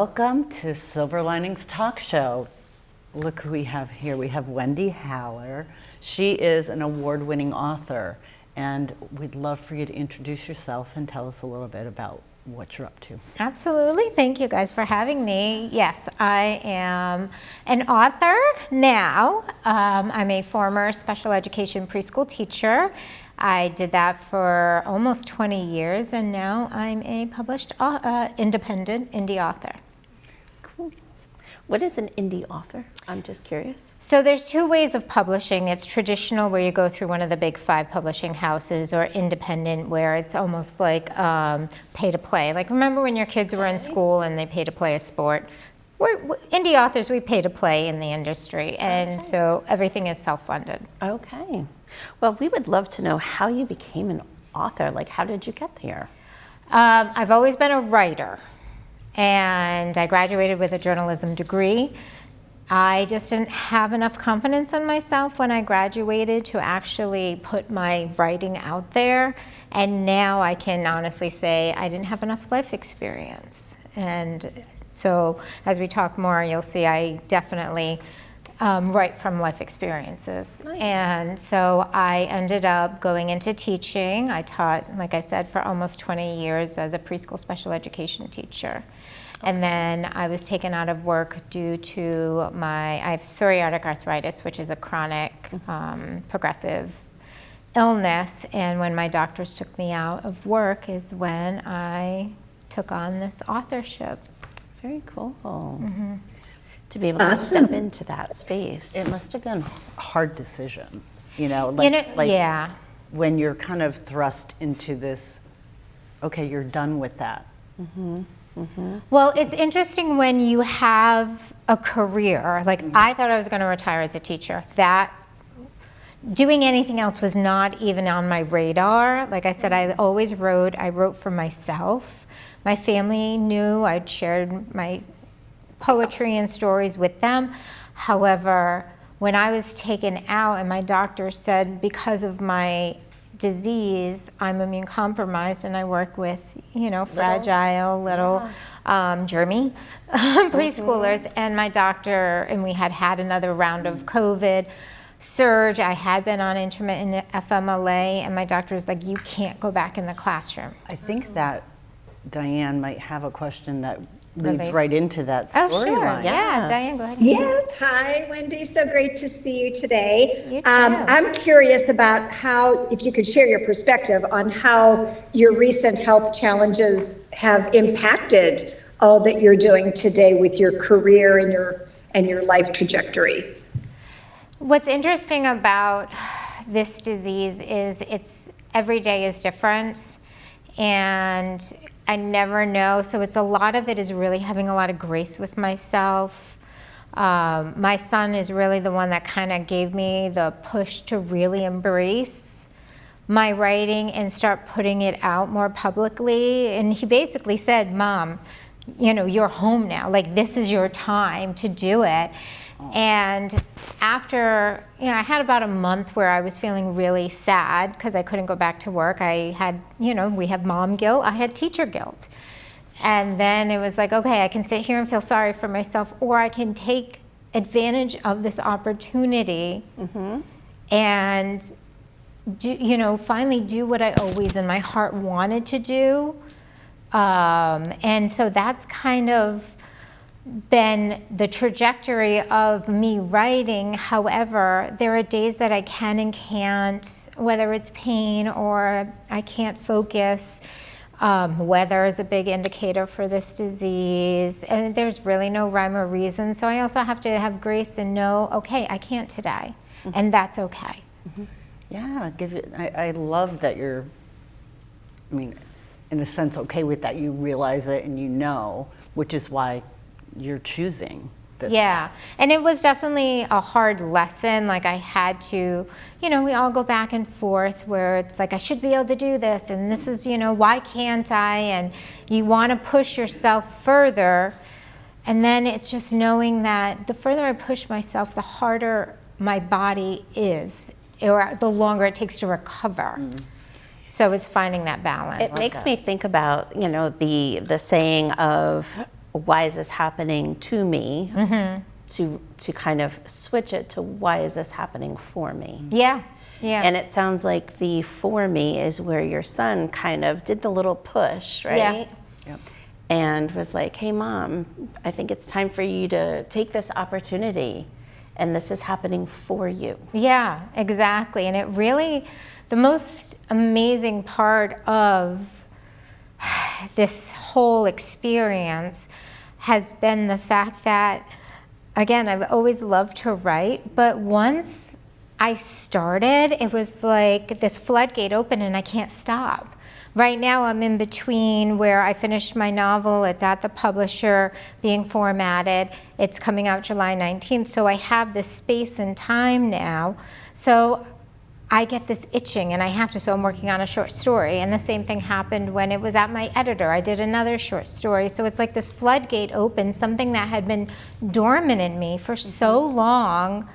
Welcome to Silver Linings Talk Show. Look who we have here. We have Wendy Haller. She is an award-winning author, and we'd love for you to introduce yourself and tell us a little bit about what you're up to. Absolutely. Thank you guys for having me. Yes, I am an author now. I'm a former special education preschool teacher. I did that for almost 20 years, and now I'm a published independent indie author. Cool. What is an indie author? I'm just curious. So there's two ways of publishing. It's traditional, where you go through one of the big 5 publishing houses, or independent, where it's almost like pay to play. Like, remember when your kids were in school and they pay to play a sport? We're indie authors, we pay to play in the industry, and so everything is self-funded. Okay. Well, we would love to know how you became an author. Like, how did you get there? I've always been a writer, and I graduated with a journalism degree. I just didn't have enough confidence in myself when I graduated to actually put my writing out there, and now I can honestly say I didn't have enough life experience. And so as we talk more, you'll see I definitely write from life experiences. Nice. And so I ended up going into teaching. I taught, like I said, for almost 20 years as a preschool special education teacher. And then I was taken out of work due to I have psoriatic arthritis, which is a chronic progressive illness. And when my doctors took me out of work is when I took on this authorship. Very cool. Mm-hmm. To be able to step into that space. It must have been a hard decision, yeah. When you're kind of thrust into this, okay, you're done with that. Mm-hmm. Mm-hmm. Well, it's interesting when you have a career. Like, I thought I was going to retire as a teacher. That doing anything else was not even on my radar. Like I said, I always wrote. I wrote for myself. My family knew I'd shared my poetry and stories with them. However, when I was taken out and my doctor said because of my disease, I'm immune compromised, and I work with, fragile little germy preschoolers, and my doctor, and we had another round of COVID surge. I had been on intermittent FMLA, and my doctor was like, you can't go back in the classroom. I think that Diane might have a question that leads Relates. right into that Oh, sure. storyline. Yeah, Yes. Diane, go ahead. Yes, hi Wendy, so great to see you today. You too. I'm curious about how, if you could share your perspective on how your recent health challenges have impacted all that you're doing today with your career and your life trajectory. What's interesting about this disease is every day is different, and I never know. So a lot of it is really having a lot of grace with myself. My son is really the one that kind of gave me the push to really embrace my writing and start putting it out more publicly. And he basically said, Mom, you're home now. Like, this is your time to do it. And after, I had about a month where I was feeling really sad because I couldn't go back to work. I had, we have mom guilt, I had teacher guilt. And then it was like, okay, I can sit here and feel sorry for myself, or I can take advantage of this opportunity and finally do what I always in my heart wanted to do. And so that's kind of been the trajectory of me writing. However, there are days that I can and can't, whether it's pain or I can't focus. Weather is a big indicator for this disease, and there's really no rhyme or reason. So I also have to have grace and know, okay, I can't today, and that's okay. Yeah, I love that you're, in a sense, okay with that. You realize it and which is why you're choosing this. Yeah, and it was definitely a hard lesson. Like, I had to, we all go back and forth where it's like, I should be able to do this, and this is, why can't I? And you want to push yourself further. And then it's just knowing that the further I push myself, the harder my body is, or the longer it takes to recover. So it's finding that balance. It makes me think about, the saying of why is this happening to me, to kind of switch it to why is this happening for me. Yeah, yeah. And it sounds like the for me is where your son kind of did the little push, right? Yeah. Yep. And was like, hey mom, I think it's time for you to take this opportunity, and this is happening for you. Yeah, exactly. And it really, the most amazing part of this whole experience has been the fact that, again, I've always loved to write, but once I started, it was like this floodgate opened and I can't stop. Right now I'm in between where I finished my novel, it's at the publisher being formatted, it's coming out July 19th, so I have this space and time now. So I get this itching and I have to, so I'm working on a short story, and the same thing happened when it was at my editor. I did another short story, so it's like this floodgate opened, something that had been dormant in me for so long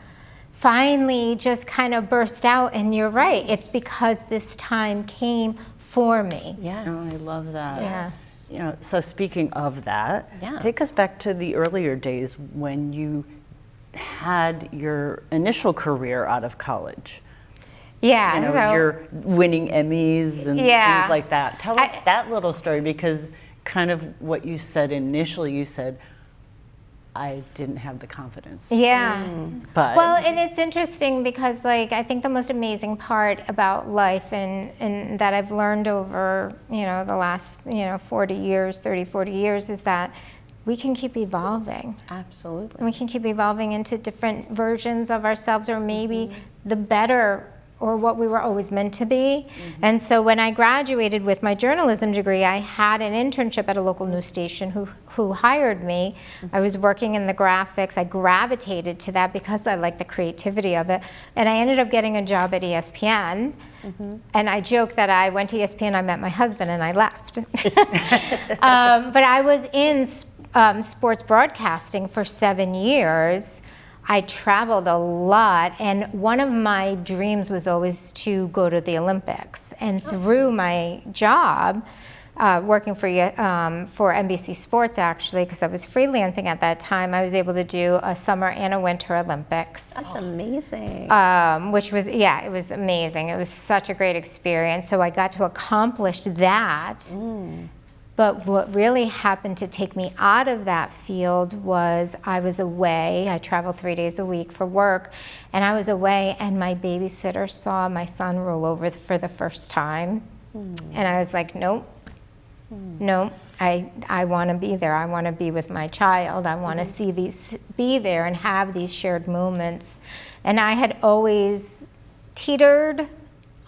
finally just kind of burst out, and you're right, it's because this time came for me. Yes. Oh, I love that. Yes. You know, so speaking of that, Yeah. take us back to the earlier days when you had your initial career out of college. Yeah, You know, so you're winning Emmys and Yeah. things like that. Tell us that little story, because kind of what you said initially, you said, I didn't have the confidence. yeah. But Well, and it's interesting because, like, I think the most amazing part about life and that I've learned over, the last, 40 years, 30, 40 years is that we can keep evolving. Absolutely. And we can keep evolving into different versions of ourselves, or maybe the better, or what we were always meant to be. And so when I graduated with my journalism degree, I had an internship at a local news station who hired me. I was working in the graphics. I gravitated to that because I like the creativity of it. And I ended up getting a job at ESPN. And I joke that I went to ESPN, I met my husband, and I left. But I was in sports broadcasting for 7 years. I traveled a lot, and one of my dreams was always to go to the Olympics. And through my job, working for NBC Sports, actually, because I was freelancing at that time, I was able to do a summer and a winter Olympics. That's amazing. Which was, it was amazing. It was such a great experience. So I got to accomplish that. But what really happened to take me out of that field was I was away. I traveled 3 days a week for work, and I was away, and my babysitter saw my son roll over for the first time. And I was like, nope, nope. I want to be there. I want to be with my child. I want to be there and have these shared moments. And I had always teetered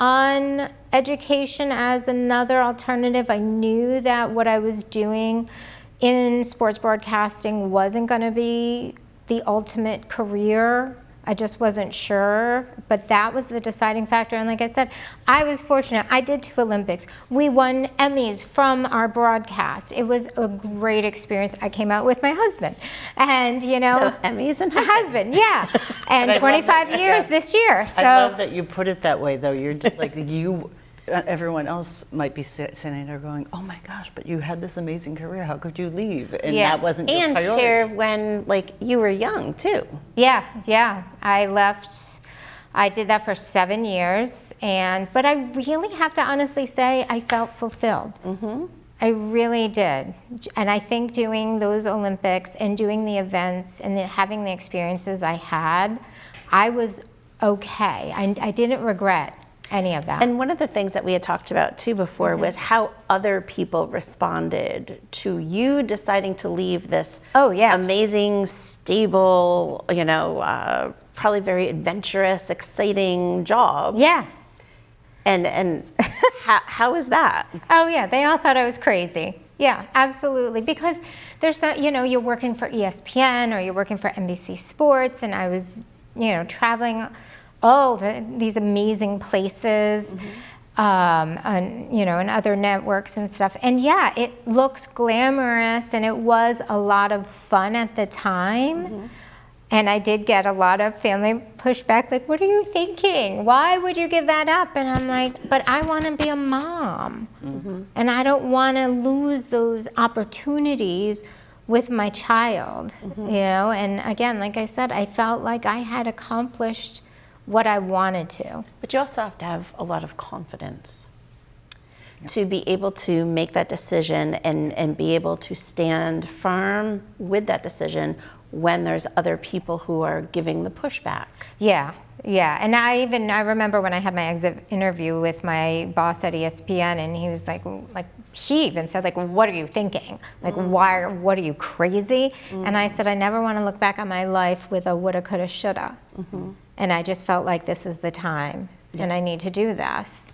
on education as another alternative. I knew that what I was doing in sports broadcasting wasn't going to be the ultimate career. I just wasn't sure, but that was the deciding factor. And like I said, I was fortunate. I did 2 Olympics. We won Emmys from our broadcast. It was a great experience. I came out with my husband, and So Emmys and a husband, yeah, and I love 25 that. years this year. So I love that you put it that way, though. You're just like everyone else might be sitting there going, oh my gosh, but you had this amazing career. How could you leave? And Yeah. that wasn't your And priority. share when you were young too. Yeah. I left. I did that for 7 years, but I really have to honestly say I felt fulfilled. I really did. And I think doing those Olympics and doing the events and having the experiences I had, I was okay. I didn't regret any of that. And one of the things that we had talked about too before was how other people responded to you deciding to leave this amazing, stable, probably very adventurous, exciting job. Yeah. And how is that? Oh yeah, they all thought I was crazy. Yeah, absolutely. Because there's that, you're working for ESPN or you're working for NBC Sports, and I was, traveling all to these amazing places, and other networks and stuff. And yeah, it looks glamorous, and it was a lot of fun at the time. And I did get a lot of family pushback, like, what are you thinking? Why would you give that up? And I'm like, but I want to be a mom. And I don't want to lose those opportunities with my child, you know, and again, like I said, I felt like I had accomplished what I wanted to. But you also have to have a lot of confidence to be able to make that decision and be able to stand firm with that decision when there's other people who are giving the pushback. Yeah, yeah. And I remember when I had my exit interview with my boss at ESPN, and he was like he even said, like, what are you thinking? Like, what are you, crazy? And I said, I never want to look back on my life with a woulda, coulda, shoulda. And I just felt like this is the time, and I need to do this.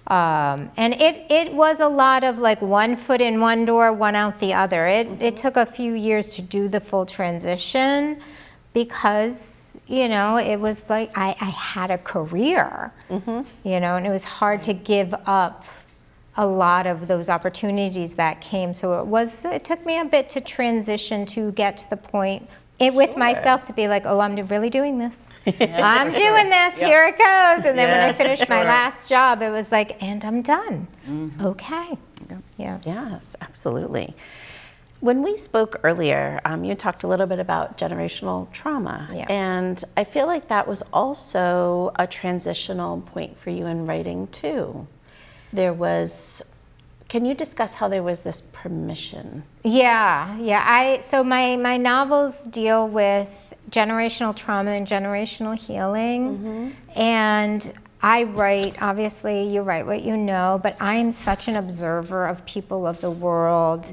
And it was a lot of like one foot in one door, one out the other. It took a few years to do the full transition because, you know, it was like I had a career, you know, and it was hard to give up a lot of those opportunities that came. So it took me a bit to transition to get to the point with myself to be like, oh, I'm really doing this. I'm doing this, here it goes. And then when I finished my last job, it was like, and I'm done. Okay. Yeah. Yes, absolutely. When we spoke earlier, you talked a little bit about generational trauma. Yeah. And I feel like that was also a transitional point for you in writing too. Can you discuss how there was this permission? Yeah. So my novels deal with generational trauma and generational healing. And I write, obviously, you write what you know, but I'm such an observer of people of the world.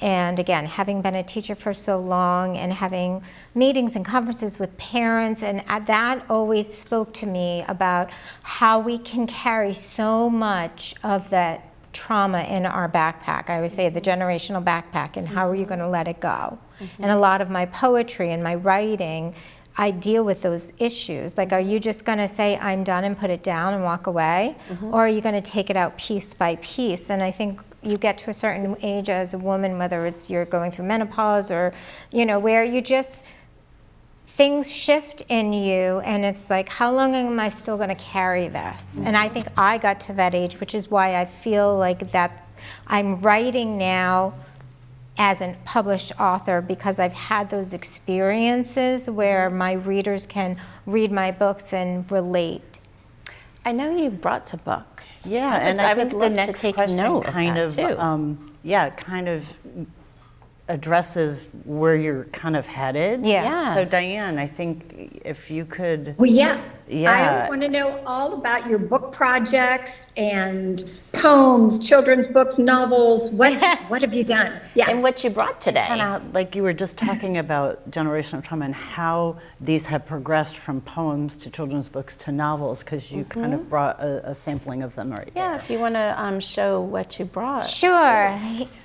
And again, having been a teacher for so long and having meetings and conferences with parents, and that always spoke to me about how we can carry so much of that trauma in our backpack. I always say the generational backpack, and how are you going to let it go? And a lot of my poetry and my writing, I deal with those issues. Like, are you just going to say, I'm done, and put it down and walk away? Or are you going to take it out piece by piece? And I think you get to a certain age as a woman, whether it's you're going through menopause or, you know, where you just, things shift in you, and it's like, how long am I still going to carry this? And I think I got to that age, which is why I feel like I'm writing now as a published author, because I've had those experiences where my readers can read my books and relate. I know you brought some books. Yeah, and I think the next question kind of addresses where you're kind of headed. Yeah. So Diane, I think if you could. Well, yeah. Yeah. I want to know all about your book projects and poems, children's books, novels. What have you done? Yeah. And what you brought today. Kind of like you were just talking about generational trauma and how these have progressed from poems to children's books to novels, because you kind of brought a sampling of them right Yeah, there. if you want to show what you brought. Sure.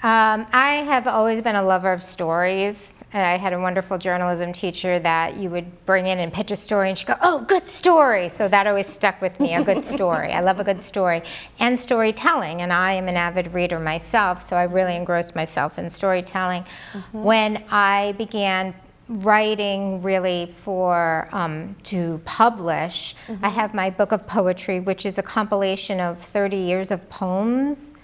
I have always been a lover of stories. I had a wonderful journalism teacher that you would bring in and pitch a story, and she'd go, oh, good story. So that always stuck with me, a good story. I love a good story. And storytelling, and I am an avid reader myself, so I really engrossed myself in storytelling. When I began writing really to publish, I have my book of poetry, which is a compilation of 30 years of poems.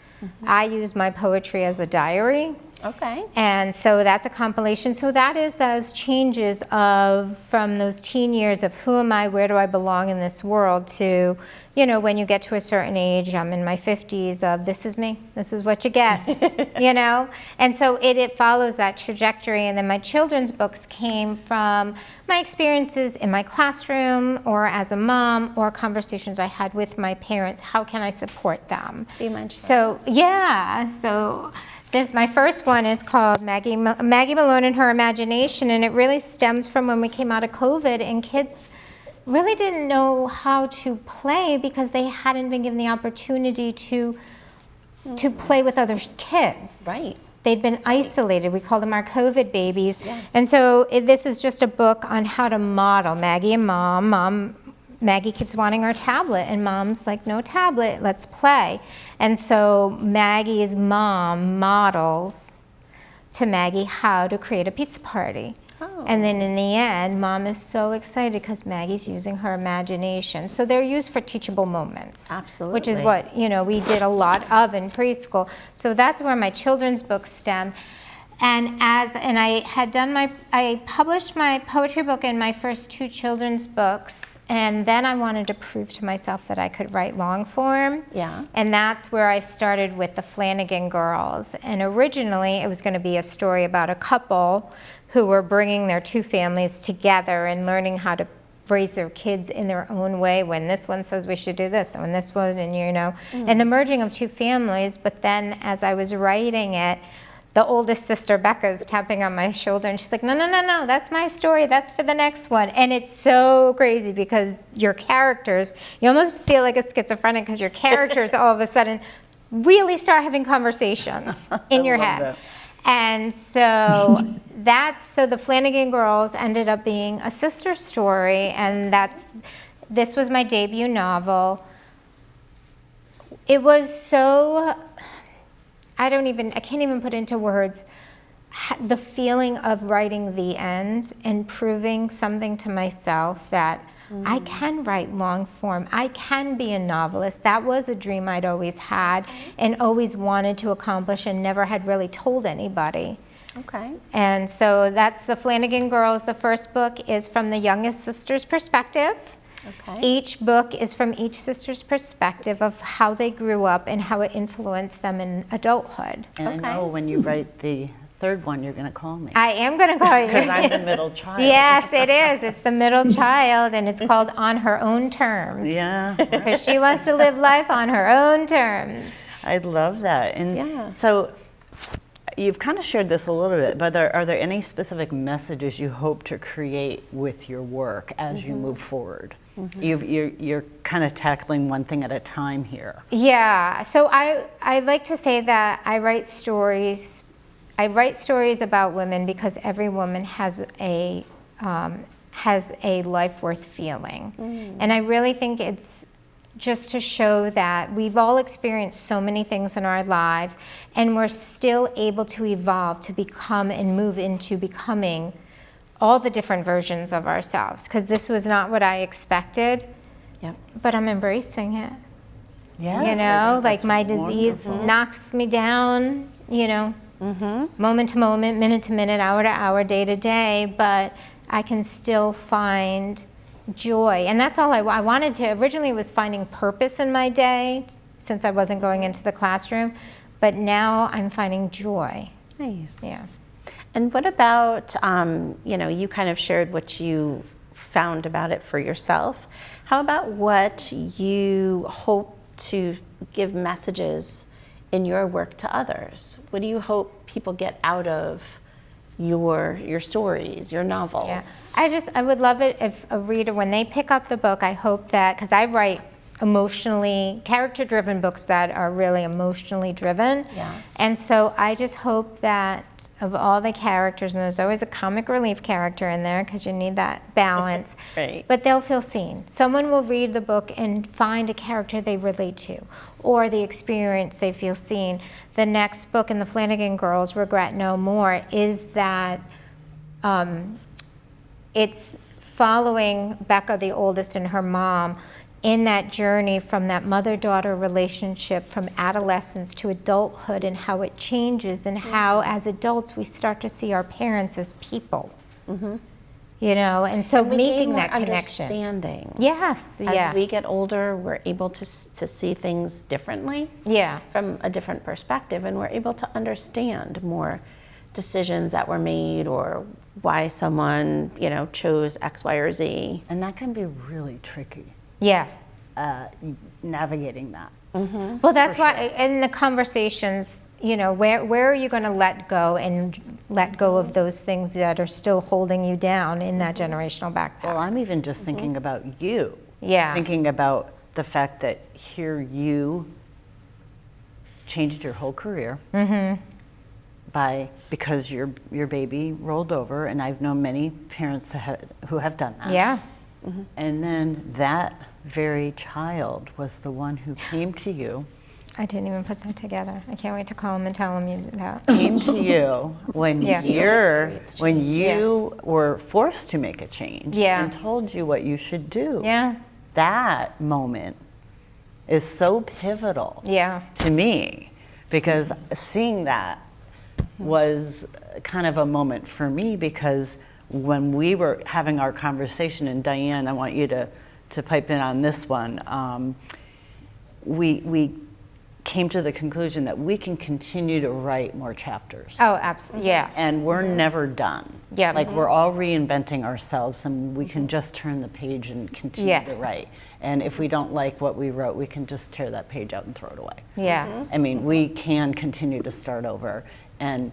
I use my poetry as a diary. Okay. And so that's a compilation. So that is those changes from those teen years of who am I, where do I belong in this world, to, you know, when you get to a certain age, I'm in my 50s, of this is me, this is what you get, you know? And so it follows that trajectory. And then my children's books came from my experiences in my classroom or as a mom, or conversations I had with my parents. How can I support them? Do you mind? So, yeah, so my first one is called Maggie Malone and Her Imagination, and it really stems from when we came out of COVID and kids really didn't know how to play because they hadn't been given the opportunity to play with other kids. Right. They'd been isolated. We call them our COVID babies. Yes. And so this is just a book on how to model. Maggie and Maggie keeps wanting her tablet, and Mom's like, no tablet, let's play. And so Maggie's mom models to Maggie how to create a pizza party. Oh. And then in the end, Mom is so excited because Maggie's using her imagination. So they're used for teachable moments. Absolutely. Which is what, you know, we did a lot of in preschool. So that's where my children's books stem. And I published my poetry book and my first 2 children's books, and then I wanted to prove to myself that I could write long form. Yeah. And that's where I started with the Flanagan Girls. And originally it was going to be a story about a couple who were bringing their 2 families together and learning how to raise their kids in their own way, when this one says we should do this and when this one, and and the merging of 2 families. But then as I was writing it, the oldest sister, Becca, is tapping on my shoulder, and she's like, no, that's my story. That's for the next one. And it's so crazy because your characters, you almost feel like a schizophrenic because your characters all of a sudden really start having conversations in your head. That. And so so the Flanagan Girls ended up being a sister story, and this was my debut novel. It was so, I can't even put into words the feeling of writing the end and proving something to myself that I can write long form. I can be a novelist. That was a dream I'd always had and always wanted to accomplish and never had really told anybody. Okay. And so that's the Flanagan Girls. The first book is from the youngest sister's perspective. Okay. Each book is from each sister's perspective of how they grew up and how it influenced them in adulthood. And I know when you write the 3rd one, you're going to call me. I am going to call you. Because I'm the middle child. Yes, it is. It's the middle child, and it's called On Her Own Terms. Yeah. Because she wants to live life on her own terms. I love that. And Yeah. so you've kind of shared this a little bit, but are there any specific messages you hope to create with your work as you move forward? You're kind of tackling one thing at a time here. Yeah, so I like to say that I write stories about women because every woman has a life worth feeling. And I really think it's just to show that we've all experienced so many things in our lives, and we're still able to evolve to become and move into becoming all the different versions of ourselves, because this was not what I expected. Yep. But I'm embracing it. Yes, Like my disease knocks me down, moment to moment, minute to minute, hour to hour, day to day, but I can still find joy. And that's all I wanted to. Originally it was finding purpose in my day, since I wasn't going into the classroom, but now I'm finding joy. Nice. Yeah. And what about, you kind of shared what you found about it for yourself. How about what you hope to give messages in your work to others? What do you hope people get out of your stories, your novels? Yeah. I would love it if a reader, when they pick up the book, I hope that, because I write emotionally, character-driven books that are really emotionally driven. Yeah. And so I just hope that of all the characters, and there's always a comic relief character in there because you need that balance, Right. but they'll feel seen. Someone will read the book and find a character they relate to, or the experience they feel seen. The next book in the Flanagan Girls, Regret No More, is that it's following Becca, the oldest, and her mom in that journey from that mother-daughter relationship from adolescence to adulthood, and how it changes, and how as adults we start to see our parents as people. And so we making gain more that connection. understanding. Yes, yeah. As we get older, we're able to see things differently. Yeah. From a different perspective, and we're able to understand more decisions that were made, or why someone, chose X, Y, or Z. And that can be really tricky, Yeah. navigating that. Well, that's why in the conversations, where are you going to let go of those things that are still holding you down in that generational backpack? Well, I'm even just thinking about you. Yeah. Thinking about the fact that here you changed your whole career because your baby rolled over, and I've known many parents who have done that. Yeah. And then that very child was the one who came to you. I didn't even put that together. I can't wait to call him and tell him that. Came to you when Yeah. you were forced to make a change. Yeah. And told you what you should do. Yeah. That moment is so pivotal Yeah. to me, because seeing that was kind of a moment for me, because when we were having our conversation, and Diane, I want you to pipe in on this one, we came to the conclusion that we can continue to write more chapters. Oh, absolutely, yes. And we're never done. Yeah. Like, we're all reinventing ourselves, and we can just turn the page and continue to Yes. write. And if we don't like what we wrote, we can just tear that page out and throw it away. Yes. I mean, we can continue to start over. And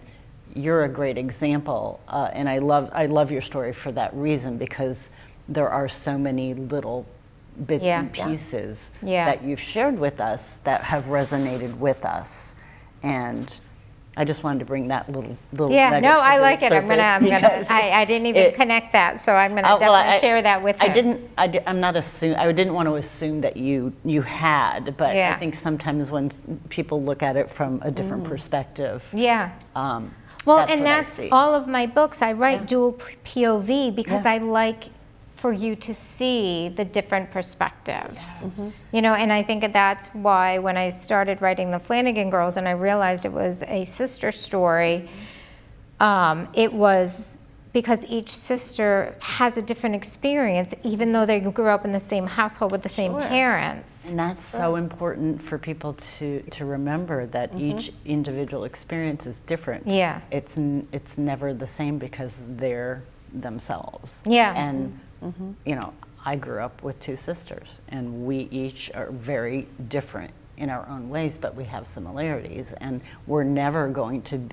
you're a great example. And I love your story for that reason, because there are so many little bits Yeah. and pieces Yeah. that you've shared with us that have resonated with us. And I just wanted to bring that little Yeah, nugget no, to I the like it. I'm gonna, surface, because I didn't even connect that, so I'm gonna definitely share that with him. I didn't want to assume that you had, but Yeah. I think sometimes when people look at it from a different perspective. Yeah. Well, Well, and that's all of my books. I write dual POV because Yeah. I like for you to see the different perspectives. You know, and I think that's why when I started writing the Flanagan Girls and I realized it was a sister story, it was because each sister has a different experience, even though they grew up in the same household with the same parents. And that's so important for people to remember, that each individual experience is different. Yeah. It's never the same because they're themselves. Yeah. And you know, I grew up with two sisters, and we each are very different in our own ways, but we have similarities, and we're never going to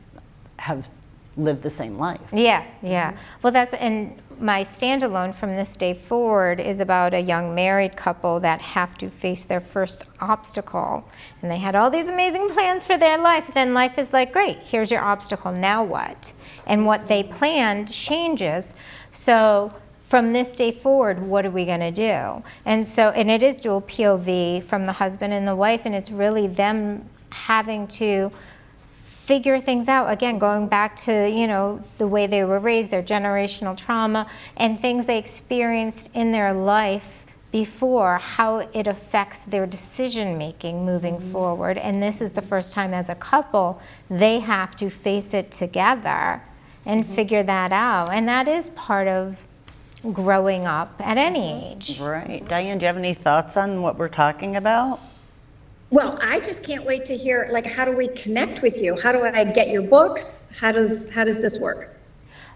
have lived the same life. Yeah, yeah. Well, and my standalone From This Day Forward is about a young married couple that have to face their first obstacle. And they had all these amazing plans for their life. Then life is like, great, here's your obstacle, now what? And what they planned changes. So from this day forward, what are we going to do? And it is dual POV from the husband and the wife, and it's really them having to figure things out. Again, going back to, you know, the way they were raised, their generational trauma, and things they experienced in their life before, how it affects their decision making moving forward. And this is the first time as a couple they have to face it together and figure that out. And that is part of growing up at any age. Right. Diane, do you have any thoughts on what we're talking about? Well, I just can't wait to hear, like, how do we connect with you? How do I get your books? How does this work?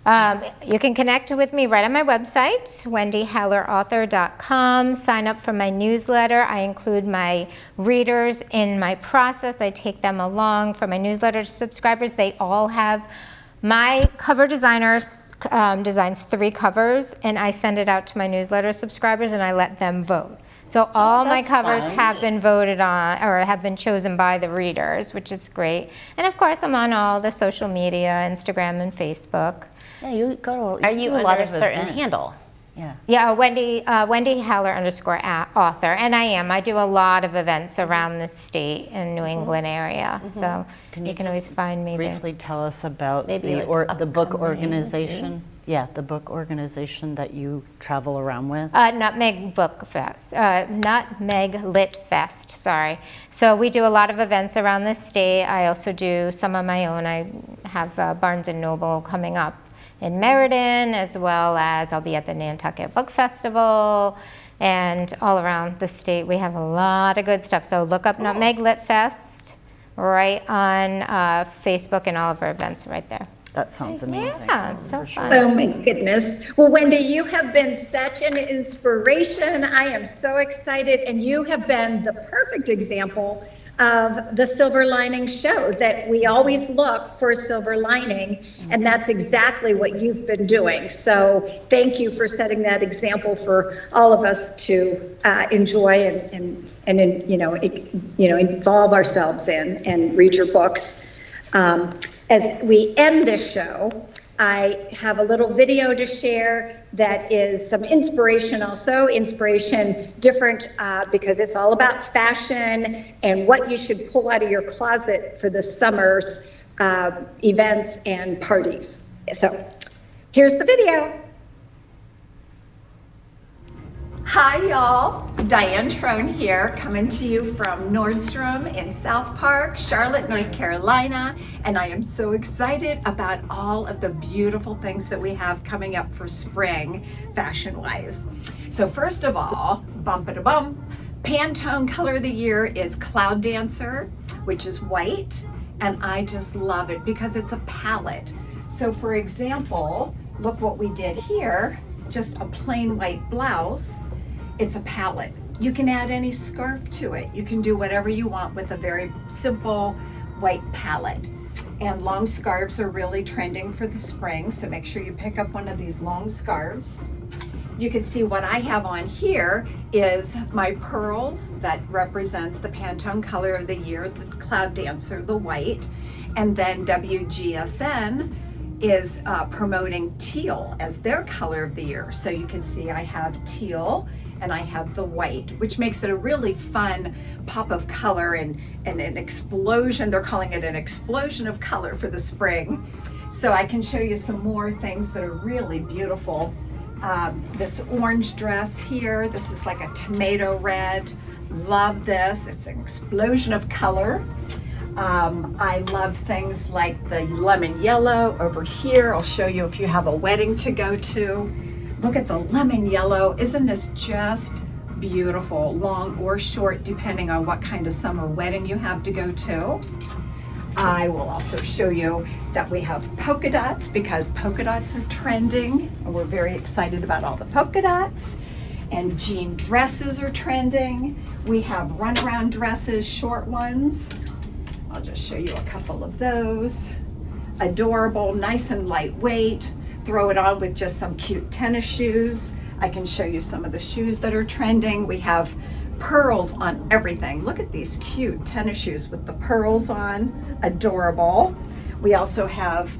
You can connect with me right on my website, wendyhallerauthor.com. Sign up for my newsletter. I include my readers in my process. I take them along. For my newsletter subscribers, they all have, my cover designer designs 3 covers, and I send it out to my newsletter subscribers, and I let them vote. So all my covers have been voted on, or have been chosen by the readers, which is great. And of course, I'm on all the social media, Instagram and Facebook. Yeah, you go to. Are you do a lot under of a certain events. handle? Yeah. Yeah, Wendy Haller _author, and I am. I do a lot of events around the state and New England area, so you can always find me there. Briefly tell us about Maybe like the book upcoming, organization. Yeah, the book organization that you travel around with. Nutmeg Book Fest, Nutmeg Lit Fest, sorry. So we do a lot of events around the state. I also do some of my own. I have Barnes & Noble coming up in Meriden, as well as I'll be at the Nantucket Book Festival, and all around the state we have a lot of good stuff. So look up Nutmeg Lit Fest right on Facebook, and all of our events are right there. That sounds amazing. Yeah, it's so For sure. fun. Oh my goodness. Well, Wendy, you have been such an inspiration. I am so excited, and you have been the perfect example of the silver lining show, that we always look for a silver lining, and that's exactly what you've been doing. So thank you for setting that example for all of us to enjoy and involve ourselves in and read your books. As we end this show, I have a little video to share that is some inspiration also, different because it's all about fashion and what you should pull out of your closet for the summer's events and parties. So here's the video. Hi y'all, Diane Trone here, coming to you from Nordstrom in South Park, Charlotte, North Carolina, and I am so excited about all of the beautiful things that we have coming up for spring, fashion-wise. So first of all, bum-ba-da-bum, Pantone color of the year is Cloud Dancer, which is white, and I just love it because it's a palette. So for example, look what we did here, just a plain white blouse. It's a palette. You can add any scarf to it. You can do whatever you want with a very simple white palette. And long scarves are really trending for the spring, so make sure you pick up one of these long scarves. You can see what I have on here is my pearls that represents the Pantone color of the year, the Cloud Dancer, the white, and then WGSN is promoting teal as their color of the year. So you can see I have teal and I have the white, which makes it a really fun pop of color and an explosion. They're calling it an explosion of color for the spring. So I can show you some more things that are really beautiful. This orange dress here, this is like a tomato red. Love this, it's an explosion of color. I love things like the lemon yellow over here. I'll show you if you have a wedding to go to. Look at the lemon yellow. Isn't this just beautiful, long or short, depending on what kind of summer wedding you have to go to. I will also show you that we have polka dots because polka dots are trending, and we're very excited about all the polka dots. And jean dresses are trending. We have runaround dresses, short ones. I'll just show you a couple of those. Adorable, nice and lightweight. Throw it on with just some cute tennis shoes. I can show you some of the shoes that are trending. We have pearls on everything. Look at these cute tennis shoes with the pearls on, adorable. We also have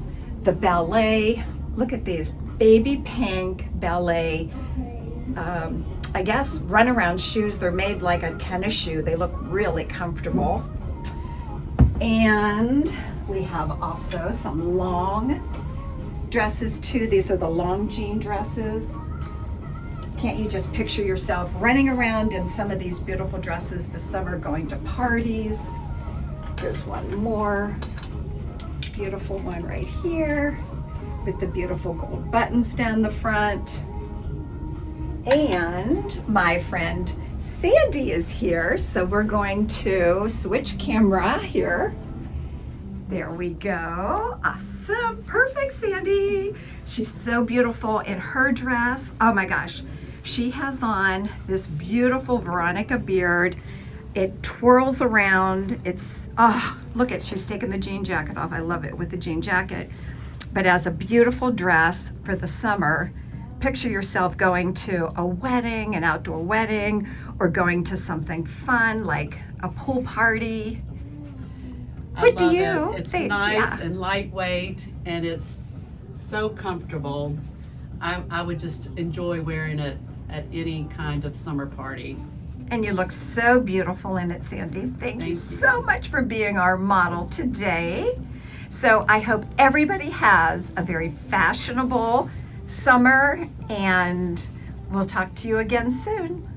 the ballet. Look at these baby pink ballet, I guess runaround shoes. They're made like a tennis shoe. They look really comfortable. And we have also some long dresses too. These are the long jean dresses. Can't you just picture yourself running around in some of these beautiful dresses this summer, going to parties? There's one more beautiful one right here with the beautiful gold buttons down the front. And my friend Sandy is here, so we're going to switch camera here. There we go. Awesome. Perfect, Sandy. She's so beautiful in her dress. Oh my gosh. She has on this beautiful Veronica beard. It twirls around. It's, oh, look at, she's taken the jean jacket off. I love it with the jean jacket. But as a beautiful dress for the summer, picture yourself going to a wedding, an outdoor wedding, or going to something fun like a pool party. What do you think? It's think? nice and lightweight, and it's so comfortable. I would just enjoy wearing it at any kind of summer party. And you look so beautiful in it, Sandy. Thank you so much for being our model today. So I hope everybody has a very fashionable summer, and we'll talk to you again soon.